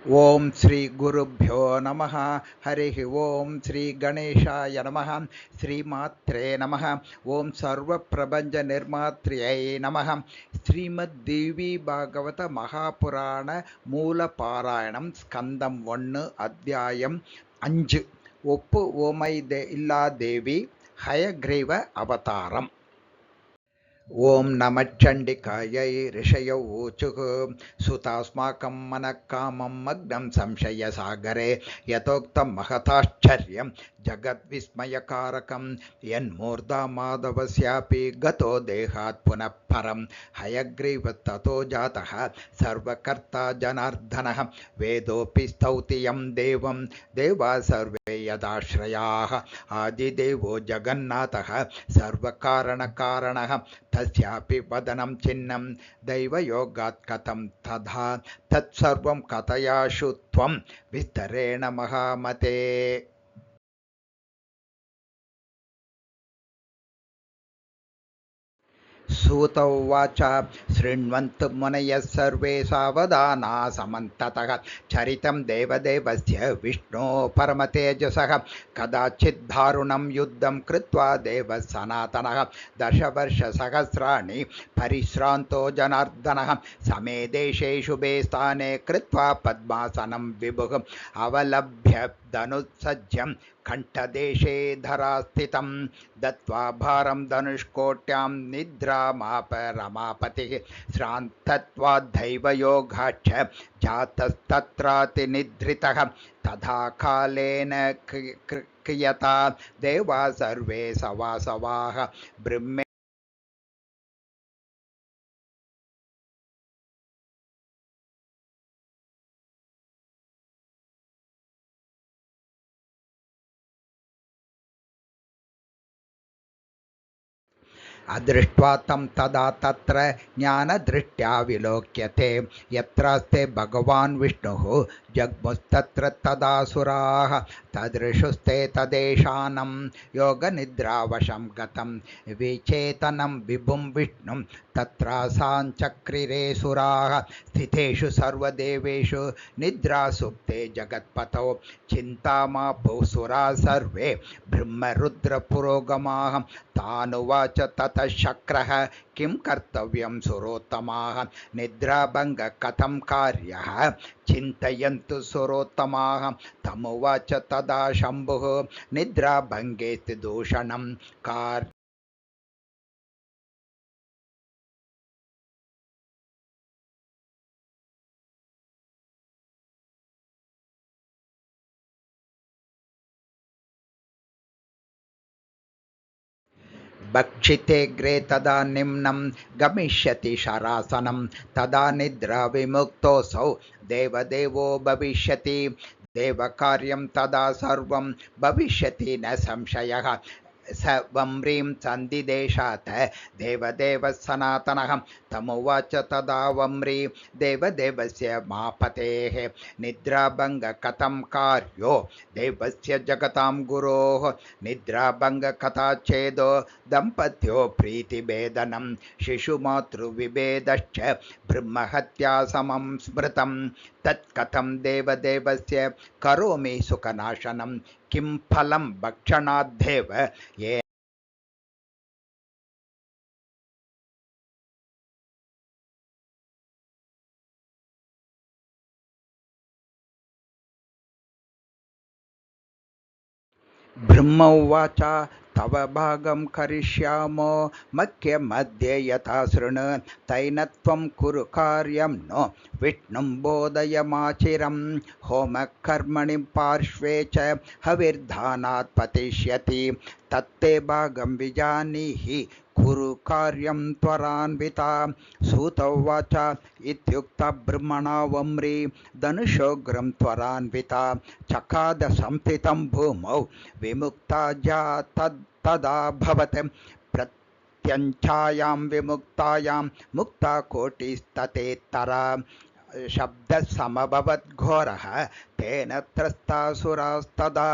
ಓಂ ಶ್ರೀ ಗುರುಭ್ಯೋ ನಮಃ. ಹರಿ ಓಂ ಶ್ರೀ ಗಣೇಶಾಯ ನಮಃ. ಶ್ರೀಮಾತ್ರೇ ನಮಃ. ಓಂ ಸರ್ವಪ್ರಪಂಚ ನಿರ್ಮಾತ್ರಿಯೈ ನಮಃ. ಶ್ರೀಮದ್ದೇವಿ ಭಾಗವತ மகாபுராண மூல பாராயணம் ஸ்கந்தம் 1 அத்தியாயம் 5. ஒப்பு ஓமை இல்லா தேவி ஹயக்ரீவ அவதாரம். ಓಂ ನಮಶ್ಚಂಡಿಕಾಯೈ ಋಷಯೌ ಊಚುಃ ಸುತಾಸ್ಮಾಕಂ ಮನಃ ಕಾಮಂ ಮಗ್ನಂ ಸಂಶಯ ಸಾಗರೆ ಯಥೋಕ್ತಂ ಮಹತಾಶ್ಚರ್ಯಂ ಜಗದ್ವಿಸ್ಮಯಕಾರಕಂ ಯನ್ಮೂರ್ಧಾ ಮಾಧವಸ್ಯಾಪಿ ಗತೋ ದೇಹಾತ್ ಪುನಃ ಪರಂ ಹಯಗ್ರೀವ ತಥೋ ಜಾತಃ ಸರ್ವಕರ್ತ ಜನಾರ್ದನಃ ವೇದೋಪಿ ಸ್ತೌತಿ ಯಂ ದೇವಂ ದೇವಾ ಸರ್ವೇ ಯದಾಶ್ರಯಾಃ ಆದಿದೇವೋ ಜಗನ್ನಾಥಃ ಸರ್ವಕಾರಣಕಾರಣಃ तस्यापि वदनं चिन्नं दैवयोगात् कथं तथा तत्सर्वं कथयाशु त्वं विस्तरेण महामते. सूत उवाच शृण्वन्तु मुनयः सर्वे सावधाना समन्ततः चरितं देवदेवस्य विष्णो परमतेजसः कदाचिद् युद्धं कृत्वा देवः सनातनः दशवर्षसहस्राणि परिश्रान्तो जनार्दनः समे देशे शुभे स्थाने कृत्वा पद्मासनं विभुः अवलभ्य धनुत्सज्जं कंठदेशे धरास्थितं दत्वा भारं धनुष्कोट्यां निद्रामाप रमापतिः श्रान्तत्वाद्धैवयोगाच्च जातस्तत्रातिनिद्रितः तथा कालेन क्रियता देवा सर्वे सवासवाः ब्रह्मे अदृष्ट्वा तं तदा तत्र ज्ञानदृष्ट्या विलोक्यते यत्रास्ते भगवान् विष्णुः जग्मुस्तत्र तदासुराः तदृशुस्ते तदेशानं योगनिद्रावशं गतं विचेतनं विभुं विष्णुं तत्रासाञ्चक्रिरे सुराः स्थितेषु सर्वदेवेषु निद्रासुप्ते जगत्पतौ चिन्तामापुः सुराः सर्वे ब्रह्मरुद्रपुरोगमाः तानुवाच ततः शक्रः किं कर्तव्यं सुरोत्तमाः निद्राभङ्ग कथं कार्यः चिन्तयन्तु सुरोत्तमाः तमुवाच तदा शम्भुः निद्राभङ्गेऽस्ति दूषणं कार्य भक्षितेऽग्रे तदा निम्नं गमिष्यति शरासनं तदा निद्रा विमुक्तोऽसौ देवदेवो भविष्यति देवकार्यं तदा सर्वं भविष्यति न संशयः स वम्रीं सन्धिदेशात् देवदेवः सनातनः तमुवाच तदा वम्री देवदेवस्य मापतेः निद्राभङ्ग कथं कार्यो देवस्य जगतां गुरोः निद्राभङ्ग कथा चेदो दम्पत्यो प्रीतिभेदनं शिशुमातृविभेदश्च ब्रह्महत्या समं स्मृतं तत्कथं देवदेवस्य करोमि सुखनाशनं किं फलं भक्षणाद्धेव ये ब्रह्म उवाच तव भागं करिष्यामो मह्यमध्ये यथा शृणु तैनत्वं कुरु कार्यं नो विष्णुं बोधयमाचिरं होमकर्मणि पार्श्वे च हविर्धानात् पतिष्यति तत्ते भागं विजानीहि कुरु कार्यं त्वरान्विता सूत उवाच इत्युक्ता ब्रह्मणा वम्री धनुषोग्रं त्वरान्विता चकाद संस्थितं भूमौ विमुक्ता तदा भवत् प्रत्यञ्छायां विमुक्तायां मुक्ताकोटिस्ततेतरा शब्दः समभवत् घोरः तेन त्रस्तासुरास्तदा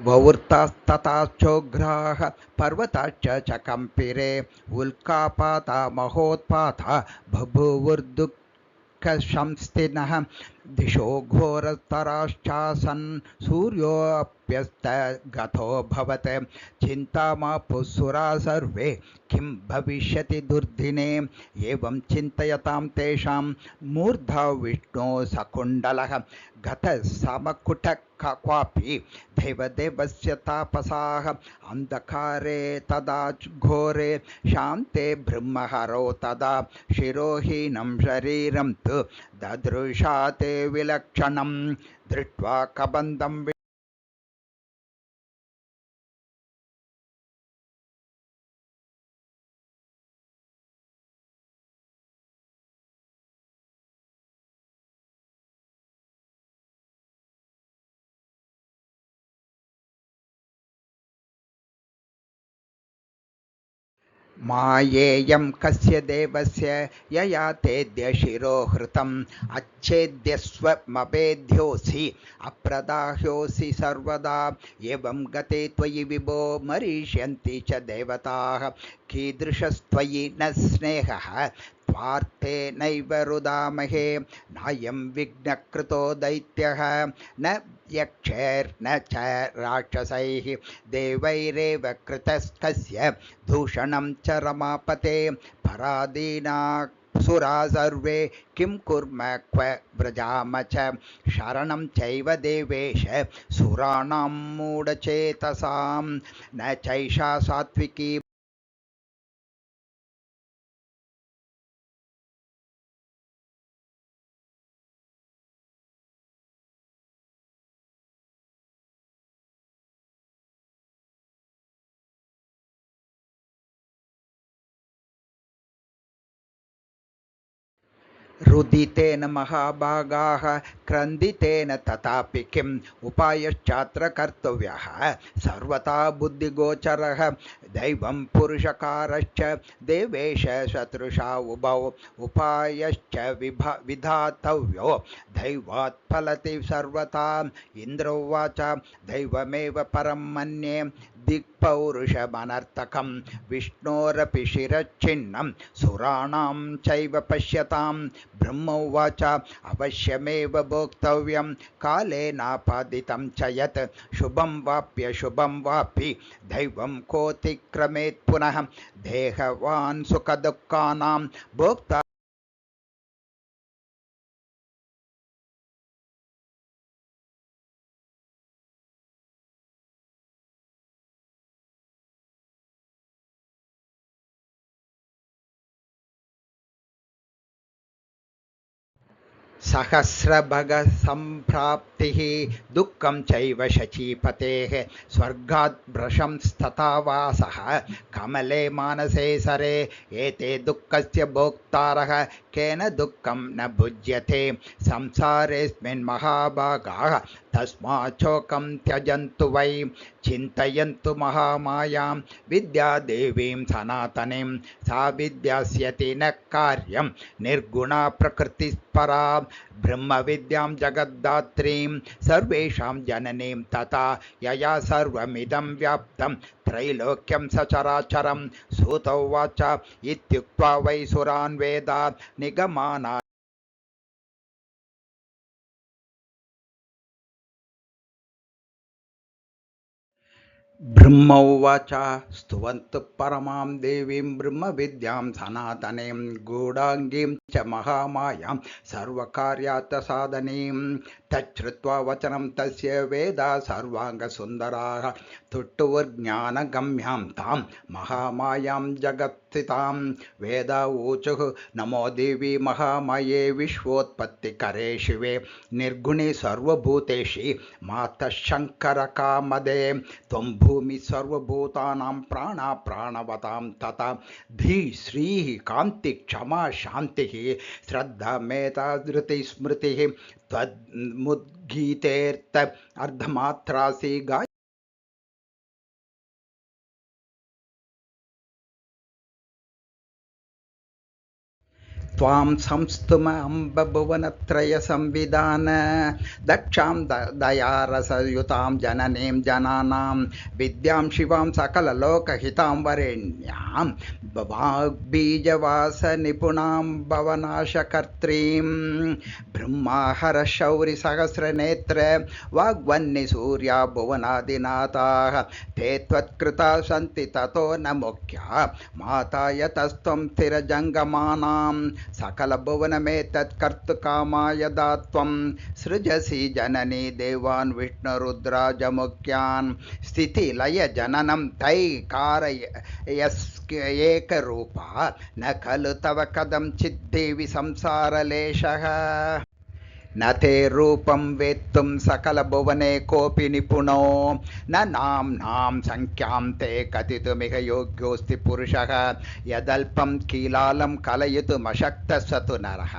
ववृतास्तथाचोग्राः पर्वताश्च च कम्पिरे उल्कापाता महोत्पाता बभूवुर्दुःखशंस्थिनः दिशो घोरतराश्चासन् सूर्योऽप्यस्तगतोऽभवत् चिन्तामापुः सुरा सर्वे किं भविष्यति दुर्दिने एवं चिन्तयतां तेषां मूर्धा विष्णो सकुण्डलः गतः समकुटः क्वापि देवदेवस्य तापसाः अन्धकारे तदा घोरे शान्ते ब्रह्महरौ तदा शिरोहीनं शरीरं तु ददृशा ते विलक्षणं दृष्ट्वा कबन्धं मायेयं कस्य देवस्य यया तेद्य शिरोहृतम् अच्छेद्यस्वमभेद्योऽसि अप्रदाह्योऽसि सर्वदा एवं गते त्वयि विभो मरीष्यन्ति च देवताः कीदृशस्त्वयि न स्नेहः त्वार्तेनैव रुदामहे नायं विघ्नकृतो दैत्यः न यक्षैर्न च राक्षसैः देवैरेव कृतस्तस्य दूषणं च रमापते पराधीना सुरा सर्वे किं कुर्म क्व व्रजाम च शरणं चैव देवेश सुराणां मूढचेतसां न चैषा सात्विकी रुदितेन महाभागाः क्रन्दितेन तथापि किम् उपायश्चात्र कर्तव्यः सर्वथा बुद्धिगोचरः दैवं पुरुषकारश्च देवेश शत्रुषा उभौ उपायश्च विधातव्यो दैवात् फलति सर्वथा इन्द्रोवाच दैवमेव परं मन्ये दिक्पौरुषमनर्थकं विष्णोरपि शिरच्छिन्नं सुराणां चैव पश्यतां ब्रह्मोवाच अवश्यमेव भोक्तव्यं कालेनापादितं च यत् शुभं वाप्यशुभं वापि दैवं कोऽतिक्रमेत् पुनः देहवान् सुखदुःखानां भोक्ता सहस्रभगसम्प्राप्तिः दुःखं चैव शचीपतेः स्वर्गात् भ्रशंस्तथा वासः कमले मानसे सरे एते दुःखस्य भोक्तारः केन दुःखं न भुज्यते संसारेऽस्मिन् महाभागाः तस्माच्छोकं त्यजन्तु वै चिन्तयन्तु महामायां विद्यादेवीं सनातनीं सा विद्यास्यति न कार्यं निर्गुणा प्रकृतिपरा ब्रह्मविद्यां जगद्धात्रीं सर्वेषां जननीं तथा यया सर्वमिदं व्याप्तं त्रैलोक्यं सचराचरं सूत उवाच इत्युक्त्वा वै सुरान् वेदान् निगमाना ब्रह्मोवाच स्तुवन्तु परमां देवीं ब्रह्मविद्यां सनातनीं गूढाङ्गीं च महामायां सर्वकार्यार्थसाधनीं तच्छ्रुत्वा वचनं तस्य वेदा सर्वाङ्गसुन्दराः तुष्टुवज्ञानगम्यां तां महामायां जगत्स्थितां वेदा ऊचुः नमो देवी महामाये विश्वोत्पत्तिकरे शिवे निर्गुणे सर्वभूतेषि मातः शङ्करकामदे त्वं भूमि सर्वभूतानां प्राणा प्राणवतां तथा धी श्रीः कान्ति क्षमा शान्तिः श्रद्धा मेधा धृति स्मृतिः त्वद्मुद्गीतेऽर्थ अर्धमात्रासि गाय त्वां संस्तुम अम्ब भुवनत्रय संविधान दक्षां दयारसयुतां जननीं जनानां विद्यां शिवां सकललोकहितां वरेण्यां वाग्बीजवास निपुणां भवनाशकर्त्रीं ब्रह्माहरशौरिसहस्रनेत्र वाग्वह्निसूर्या भुवनादिनाथाः ते त्वत्कृता सन्ति ततो न मुख्या माता यतस्त्वं स्थिरजङ्गमानां सकलभुवनमेतत्कर्तुकामाय दात्वं सृजसि जननी देवान् विष्णुरुद्राजमुख्यान् स्थितिलयजननं तैकारयस्येकरूपा न खलु तव कथञ्चिद्देवि संसारलेशः न ते रूपं वेत्तुं सकलभुवने कोऽपि निपुणो न नाम्नां संख्यां ते कथितुमिह योग्योऽस्ति पुरुषः यदल्पं कीलालं कलयितुमशक्तः स तु नरः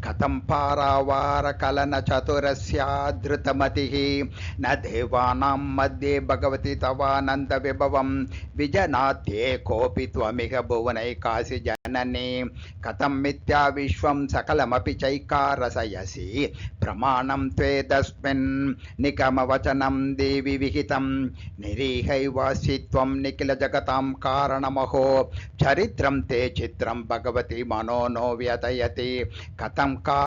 कथं पारावारकलनचतुरस्याधृतमतिः न देवानां मध्ये भगवति तवानन्दविभवं विजनाद्ये कोऽपि त्वमिह भुवनैकासि जननी कथं मिथ्या विश्वं सकलमपि चैकारसयसि प्रमाणं त्वेदस्मिन् निकमवचनं देवि विहितं निरीहैवासि त्वं निखिलजगतां कारणमहो चरित्रं ते चित्रं भगवति मनो नो व्यथयति कथं का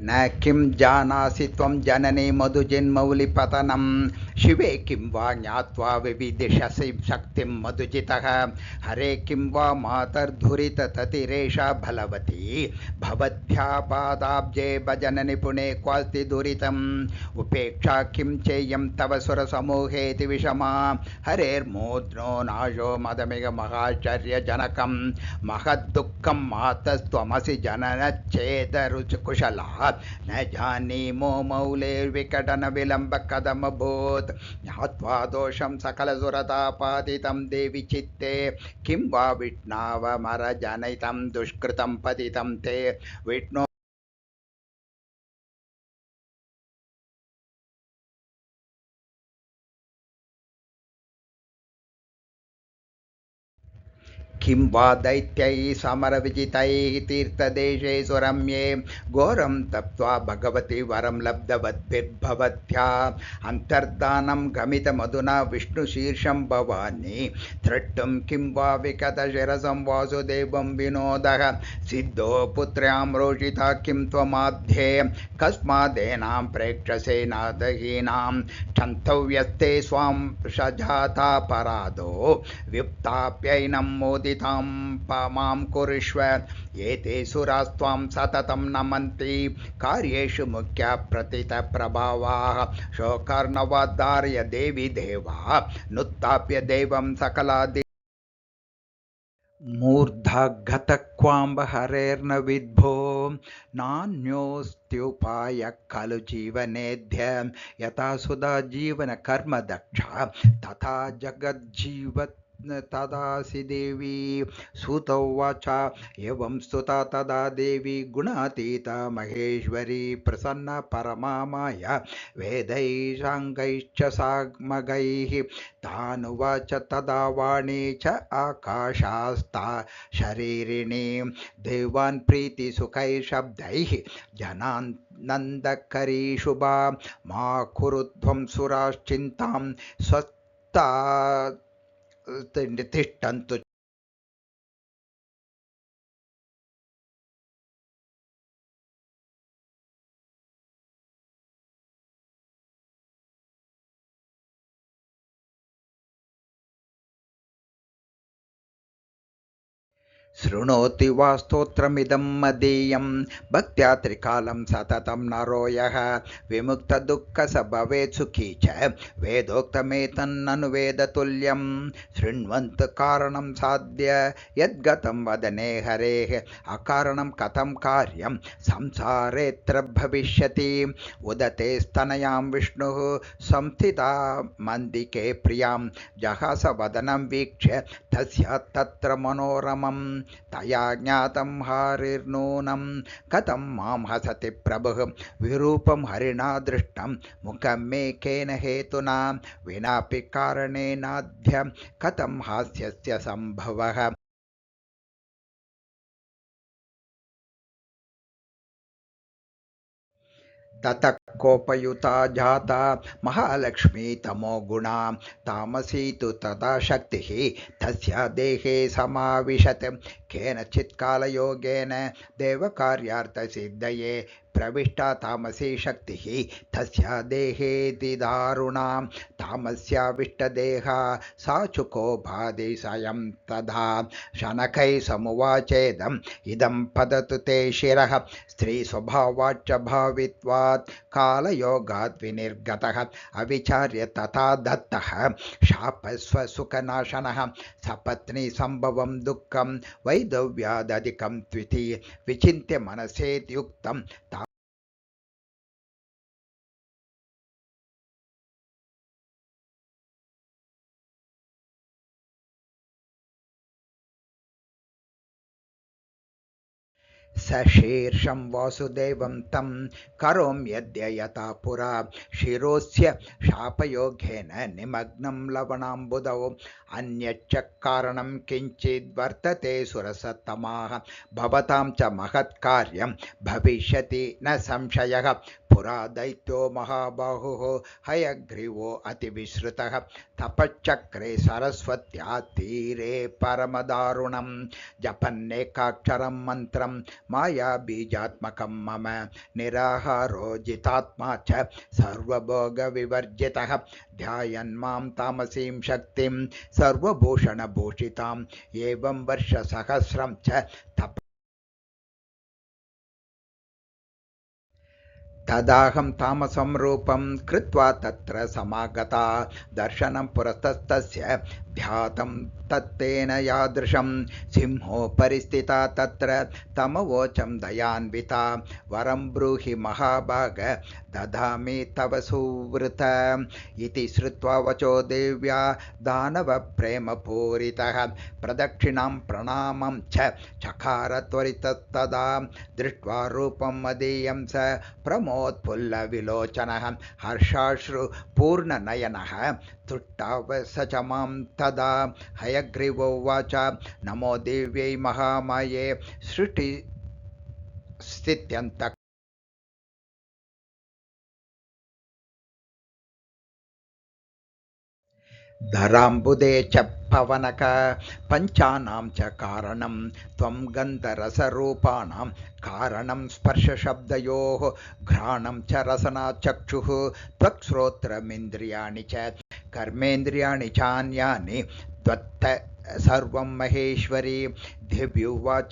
न किं जानासि त्वं जननी मधुजिन्मौलिपतनं शिवे किं वा ज्ञात्वा विविदिशसि शक्तिं मधुजितः हरे किं वा मातर्धुरितततिरेषा बलवती भवद्भ्या पादाब्जे भजननिपुणे क्वास्ति दुरितम् उपेक्षा किं चेयं तव सुरसमूहेति विषमा हरेर्मोद्नो नाशो मदमिह महाश्चर्यजनकं महद्दुःखं मातस्त्वमसि जननच्छेदरुचिकुशला न जानीमो मौलेर्विकटन विलम्ब कदमभूत् ज्ञात्वा दोषं सकलसुरतापादितं देवि चित्ते किं वा विष्णावमरजनितं दुष्कृतं पतितं ते विष्णु किं वा दैत्यैः समरविजितैः तीर्थदेशे सुरम्ये घोरं तप्त्वा भगवती वरं लब्धवद्भिर्भवत्या अन्तर्धानं गमितमधुना विष्णुशीर्षं भवानी द्रष्टुं किं वा विकतशिरसं वासुदेवं विनोदः सिद्धो पुत्र्यां रोषिता किं त्वमाध्ये कस्मादेनां प्रेक्षसे नादहीनां क्षन्तव्यस्ते स्वां सजातापराधो व्युत्थाप्यैनं मोदितां मां कुरुष्व एते सुरास्त्वां सततं नमन्ति कार्येषु मुख्या प्रतितप्रभावाः शोकर्णवधार्य देवी देवा नुत्थाप्य देवं सकलादि मूर्धागतक्वाम्ब हरेर्न विद्भो नान्योऽस्त्युपायः खलु जीवनेद्य यथा सुधा जीवनकर्म दक्षा तथा जगज्जीवत् तदासि देवी सूत उवाच एवं स्तुता तदा देवी गुणातीता महेश्वरी प्रसन्न परमा माया वेदैः साङ्गैश्च साग्मगैः तानुवाच तदा वाणी च आकाशास्ता शरीरिणी देवान् प्रीतिसुखैः शब्दैः जनान् नन्दकरी शुभा मा कुरुध्वं सुराश्चिन्तां स्वस्ता तिष्ठन्तु शृणोति वा स्तोत्रमिदं मदीयं भक्त्या त्रिकालं सततं नरो यः विमुक्तदुःखः स भवेत् सुखी च वेदोक्तमेतन्ननु वेदतुल्यं शृण्वन्तु कारणं साध्य यद्गतं वदने हरेः अकारणं कथं कार्यं संसारेऽत्र भविष्यति उदते स्तनयां विष्णुः संस्थिता मन्दिके प्रियां जहास वदनं वीक्ष्य तस्य तत्र मनोरमं तया ज्ञातं हरिर्नूनं कथं मां हसति प्रभुः विरूपं हरिणा दृष्टं मुखं मे केन हेतुना विनापि कारणेनाद्य कथं हास्यस्य सम्भवः ततः कोपयुता जाता महालक्ष्मी तमोगुणा तामसी तु तदा शक्तिः तस्या देहे समाविशत् केनचित् कालयोगेन देवकार्यार्थसिद्धये प्रविष्टा तामसी शक्तिः तस्या देहेति दारुणा तामस्याविष्टदेहा साचुकोपाधि स्वयं तदा शनकै समुवाचेदम् इदं पदतु ते शिरः स्त्रीस्वभावाच्च भावित्वात् कालयोगात् विनिर्गतः अविचार्य तथा दत्तः शापस्वसुखनाशनः सपत्नीसम्भवं दुःखं वैधव्यादधिकं त्विति विचिन्त्य मनसेत्युक्तं सशीर्षं वासुदेवं तं करोम्यद्य यथा पुरा शिरोस्य शापयोगेन निमग्नं लवणाम्बुधौ अन्यच्च कारणं किञ्चिद्वर्तते सुरसत्तमाः भवतां च महत्कार्यं भविष्यति न संशयः पुरा दैत्यो महाबाहुः हयग्रीवो अतिविश्रुतः तपश्चक्रे सरस्वत्या तीरे परमदारुणं जपन्नेकाक्षरं मन्त्रं मायाबीजात्मकं मम निराहारो जितात्मा च सर्वभोगविवर्जितः ध्यायन् मां तामसीं शक्तिं सर्वभूषणभूषिताम् एवं वर्षसहस्रं च तप तदाहं तामसं रूपं कृत्वा तत्र समागता दर्शनं पुरतस्तस्य ध्यातं तत्तेन यादृशं सिंहो परिस्थिता तत्र तमवोचं दयान्विता वरं ब्रूहि महाभाग ददामि तव सुवृत इति श्रुत्वा वचो देव्या दानवप्रेमपूरितः प्रदक्षिणां प्रणामं च चकार त्वरितस्तदा दृष्ट्वा रूपं मदीयं स प्रमोत्फुल्लविलोचनः हर्षाश्रुपूर्णनयनः तुष्टाव स च मां तदा हयग्रीवोवाच नमो देव्यै महामाये सृष्टिस्थित्यन्त धराम्बुदे च पवनक पञ्चानां च कारणं त्वं गन्धरसरूपाणां कारणं स्पर्शशब्दयोः घ्राणं च रसनाचक्षुः त्वक्श्रोत्रमिन्द्रियाणि च कर्मेन्द्रियाणि चान्यानि त्वत्त सर्वं महेश्वरी दिव्युवाच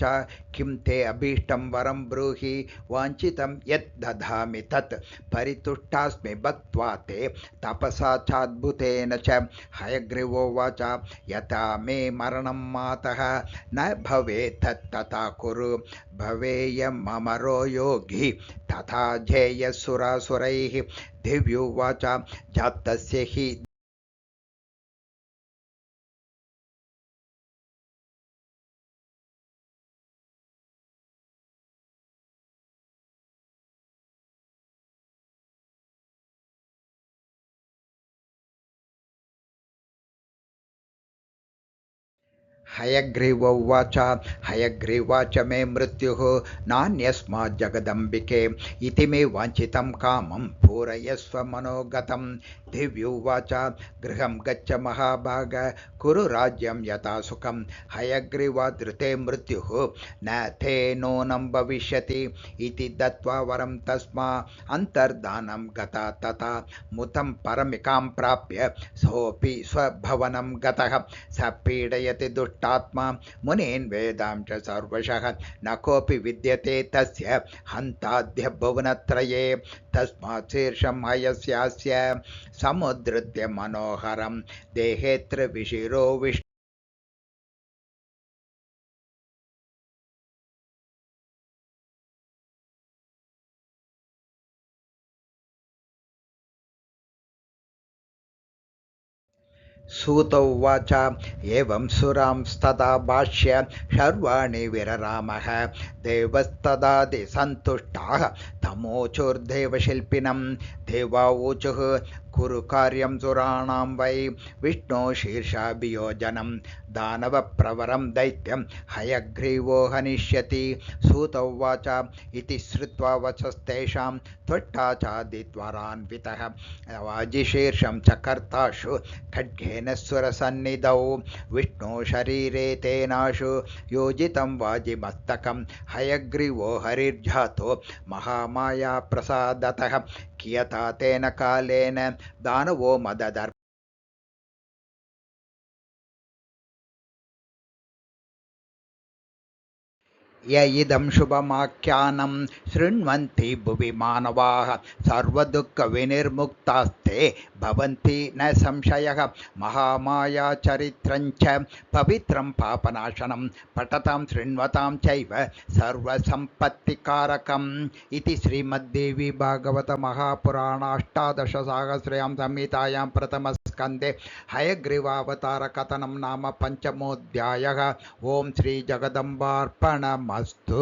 किं ते अभीष्टं वरं ब्रूहि वाञ्छितं यत् ददामि तत् परितुष्टास्मि भक्त्वा ते तपसा चाद्भुतेन च हयग्रीवोवाच यथा मे मरणं मातः न भवेत् तथा कुरु भवेयममरो योगी तथा जेयसुरासुरैः दिव्युवाच जातस्य हि हयग्रीवोवाच हयग्रीवाच मे मृत्युः नान्यस्माज्जगदम्बिके इति मे वाञ्छितं कामं पूरयस्व मनोगतं दिव्युवाच गृहं गच्छ महाभाग कुरु राज्यं यथा सुखं हयग्रीवादृते मृत्युः न ते नूनं भविष्यति इति दत्त्वा वरं तस्मा अन्तर्धानं गता तथा मुतं परमिकां प्राप्य सोऽपि स्वभवनं गतः स पीडयति दुष्टात्मा मुनीन् वेदां च सर्वशः न कोऽपि विद्यते तस्य हन्ताद्य भुवनत्रये तस्मात् शीर्षं हयस्यास्य समुद्धृत्य मनोहरं देहेऽत्र विशिरो विष्णु सूत उवाच एवं सुरांस्तदा भाष्य शर्वाणि विररामः देवस्तदादिसन्तुष्टाः तमोचुर्देवशिल्पिनं देवावोचुः कुरु कार्यं सुराणां वै विष्णो शीर्षाभियोजनं दानवप्रवरं दैत्यं हयग्रीवो हनिष्यति सूत उवाच इति श्रुत्वा वचस्तेषां त्वट्टाचादिद्वारान्वितः वाजिशीर्षं च कर्ताशु खड्गेन सुरसन्निधौ विष्णो शरीरे तेनाशु योजितं वाजिमस्तकं हयग्रीवो हरिर्जातो महामाया प्रसादतः कियता तेन कालेन दानवो मददर्प य इदं शुभमाख्यानं शृण्वन्ति भुवि मानवाः सर्वदुःखविनिर्मुक्तास्ते भवन्ति न संशयः महामायाचरित्रञ्च पवित्रं पापनाशनं पठतां शृण्वतां चैव सर्वसम्पत्तिकारकम् इति श्रीमद्देवी भागवतमहापुराणाष्टादशसाहस्र्यां संहितायां प्रथमस्कन्धे हयग्रीवावतारकथनं नाम पञ्चमोऽध्यायः। ओं श्री जगदम्बार्पणमस्तु।